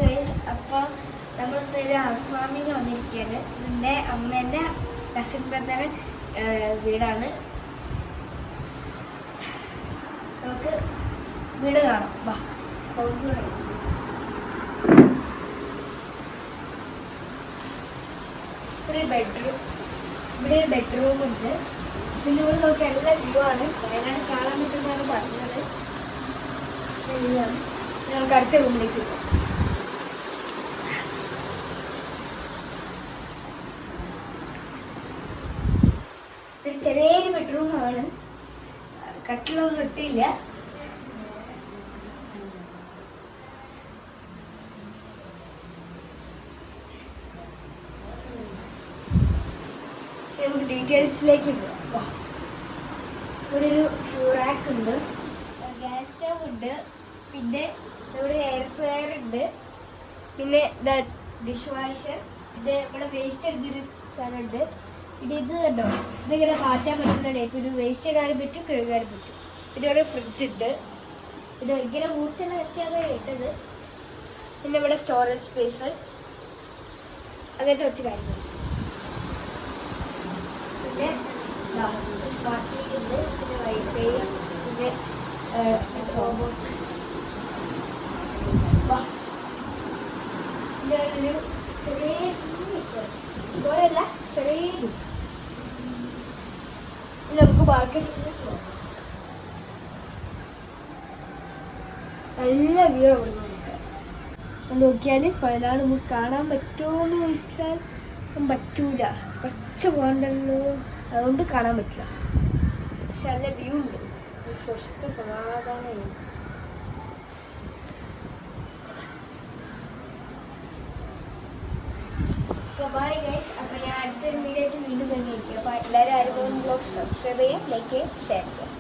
Guys, അപ്പോൾ നമ്മൾ ഒരു ഹൗസ് വാമിങ് വന്നിരിക്കുകയാണ്. എൻ്റെ അമ്മേൻ്റെ കസിൻ ബ്രദർ വീടാണ്. നമുക്ക് വീട് കാണാം. വാ, ഒരു ബെഡ്റൂം, ഇവിടെ ഒരു ബെഡ്റൂം ഉണ്ട്. പിന്നെ ഇവിടെ നോക്കി എല്ലാ വ്യൂ ആണ്. വയനാട് കാണാൻ പറ്റുന്നതാണ് പറഞ്ഞത്. ഞങ്ങൾക്ക് അടുത്ത റൂമിലേക്ക് പോകാം. ഒരു ചെറിയൊരു ബെഡ്റൂമാണ്. കട്ടിലൊന്നും ഇട്ടില്ല. നമുക്ക് ഡീറ്റെയിൽസിലേക്ക് പോകാം. ഇവിടെ ഒരു റാക്ക് ഉണ്ട്, ഗ്യാസ് സ്റ്റവ് ഉണ്ട്, പിന്നെ ഇവിടെ എയർ ഫ്രയർ ഉണ്ട്, പിന്നെ ഡിഷ് വാഷർ, പിന്നെ ഇവിടെ വേസ്റ്റ് എടുത്തൊരു സ്ഥലമുണ്ട്. പിന്നെ ഇത് കണ്ടോ, ഇതിങ്ങനെ മാറ്റാൻ പറ്റുന്ന ടൈപ്പ്. ഒരു വേസ്റ്റ് ഇടാനും പറ്റും, കഴുകാനും പറ്റും. പിന്നെ ഇവിടെ ഫ്രിഡ്ജ് ഉണ്ട്. പിന്നെ ഇങ്ങനെ മൂർച്ചെല്ലാം എത്തിയാണ് ഇട്ടത്. പിന്നെ ഇവിടെ സ്റ്റോറേജ് സ്പേസ്, അങ്ങനത്തെ കുറച്ച് കാര്യങ്ങൾ. പിന്നെ സ്മാർട്ട് ടി വി ഉണ്ട്, പിന്നെ വൈഫൈ, പിന്നെ പിന്നെ ഒരു ചെറിയ ഇതുപോലെയല്ല, ചെറിയ നമുക്ക് ബാക്കി നല്ല വ്യൂ അവിടെ നോക്കിയാൽ വയനാട് നമുക്ക് കാണാൻ പറ്റുമോ എന്ന് ചോദിച്ചാൽ പറ്റൂല, കുറച്ച് പോകണ്ടല്ലോ, അതുകൊണ്ട് കാണാൻ പറ്റില്ല. പക്ഷെ നല്ല വ്യൂ ഉണ്ട്, സ്വസ്ഥ സമാധാനമാണ്. അപ്പോൾ ബൈ ഗൈസ്. അപ്പോൾ ഞാൻ അടുത്തൊരു വീഡിയോ ആയിട്ട് വീണ്ടും തന്നെ ഇരിക്കും. അപ്പോൾ എല്ലാവരും അനുഭവം ബ്ലോഗ് സബ്സ്ക്രൈബ് ചെയ്യുക, ലൈക്ക് ചെയ്യുക, ഷെയർ ചെയ്യുക.